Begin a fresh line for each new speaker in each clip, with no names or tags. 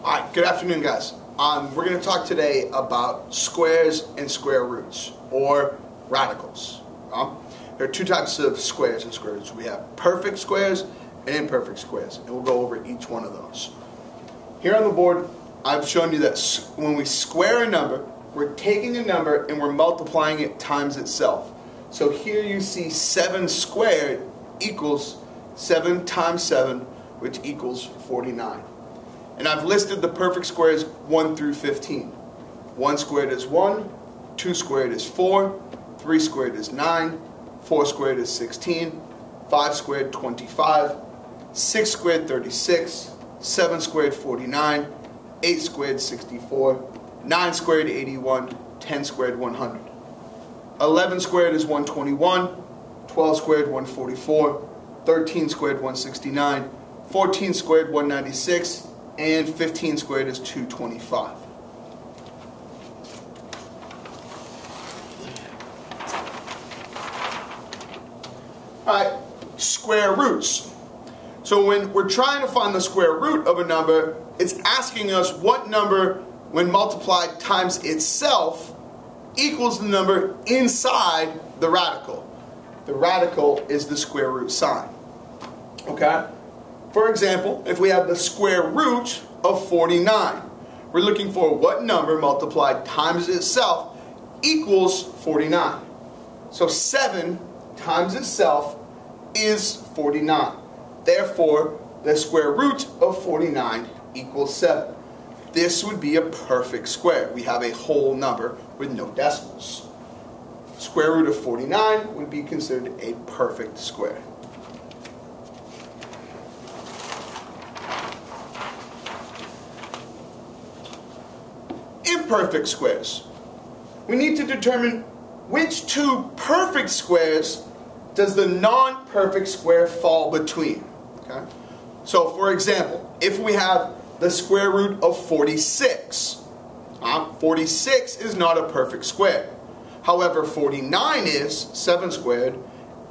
Alright, good afternoon guys. We're going to talk today about squares and square roots, or radicals. There are two types of squares and square roots. We have perfect squares and imperfect squares, and we'll go over each one of those. Here on the board, I've shown you that when we square a number, we're taking a number and we're multiplying it times itself. So here you see 7 squared equals 7 times 7, which equals 49. And I've listed the perfect squares 1 through 15. 1 squared is 1, 2 squared is 4, 3 squared is 9, 4 squared is 16, 5 squared 25, 6 squared 36, 7 squared 49, 8 squared 64, 9 squared 81, 10 squared 100. 11 squared is 121, 12 squared 144, 13 squared 169, 14 squared 196, and 15 squared is 225. Alright, square roots. So when we're trying to find the square root of a number, it's asking us what number, when multiplied times itself, equals the number inside the radical. The radical is the square root sign. Okay? For example, if we have the square root of 49, we're looking for what number multiplied times itself equals 49. So 7 times itself is 49. Therefore, the square root of 49 equals 7. This would be a perfect square. We have a whole number with no decimals. Square root of 49 would be considered a perfect square. Imperfect squares. We need to determine which two perfect squares does the non-perfect square fall between. Okay? So for example, if we have the square root of 46, 46 is not a perfect square. However, 49 is 7 squared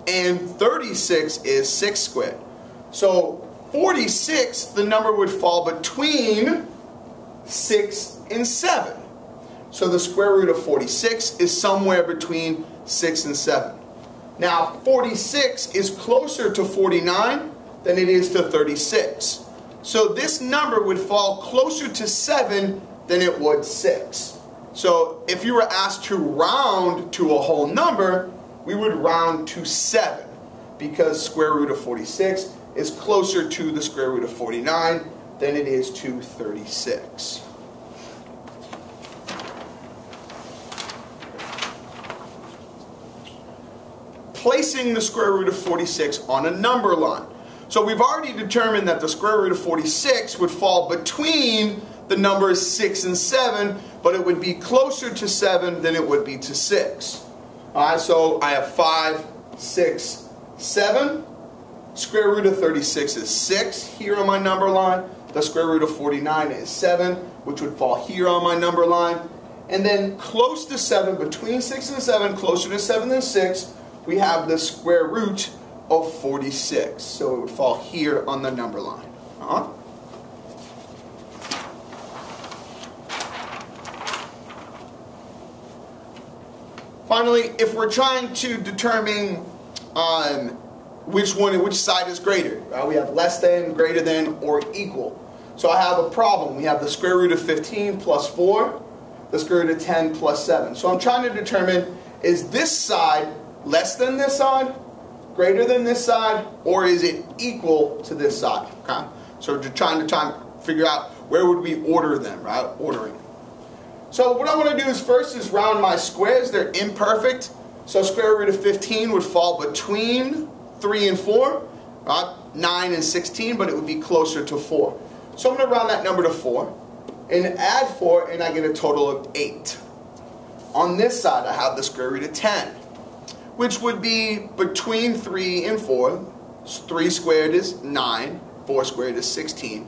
and 36 is 6 squared. So 46, the number would fall between 6 and 7. So the square root of 46 is somewhere between 6 and 7. Now 46 is closer to 49 than it is to 36. So this number would fall closer to 7 than it would 6. So if you were asked to round to a whole number, we would round to 7, because square root of 46 is closer to the square root of 49 than it is to 36. Placing the square root of 46 on a number line. So we've already determined that the square root of 46 would fall between the numbers 6 and 7, but it would be closer to 7 than it would be to 6. Alright, so I have 5, 6, 7. Square root of 36 is 6 here on my number line. The square root of 49 is 7, which would fall here on my number line. And then close to 7, between 6 and 7, closer to 7 than 6, we have the square root of 46. So it would fall here on the number line. Finally, if we're trying to determine which side is greater, we have less than, greater than, or equal. So I have a problem. We have the square root of 15 plus 4, the square root of 10 plus 7. So I'm trying to determine, is this side less than this side, greater than this side, or is it equal to this side? Okay? So we're trying to figure out where would we order them, right? Ordering. So what I want to do is first is round my squares. They're imperfect. So square root of 15 would fall between 3 and 4, right? 9 and 16, but it would be closer to 4. So I'm going to round that number to 4 and add 4, and I get a total of 8. On this side, I have the square root of 10, which would be between 3 and 4. 3 squared is 9, 4 squared is 16.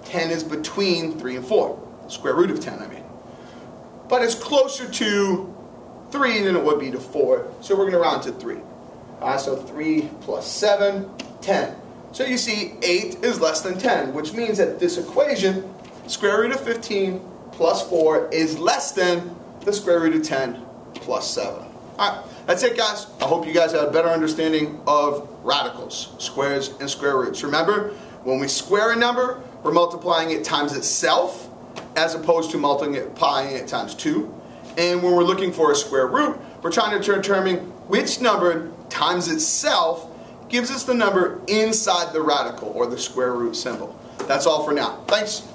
10 is between 3 and 4. Square root of 10, I mean. But it's closer to 3 than it would be to 4, so we're going to round to 3. So 3 plus 7, 10. So you see 8 is less than 10, which means that this equation square root of 15 plus 4 is less than the square root of 10 plus 7. Alright, that's it guys. I hope you guys have a better understanding of radicals, squares, and square roots. Remember, when we square a number, we're multiplying it times itself as opposed to multiplying it times 2. And when we're looking for a square root, we're trying to determine which number times itself gives us the number inside the radical or the square root symbol. That's all for now. Thanks.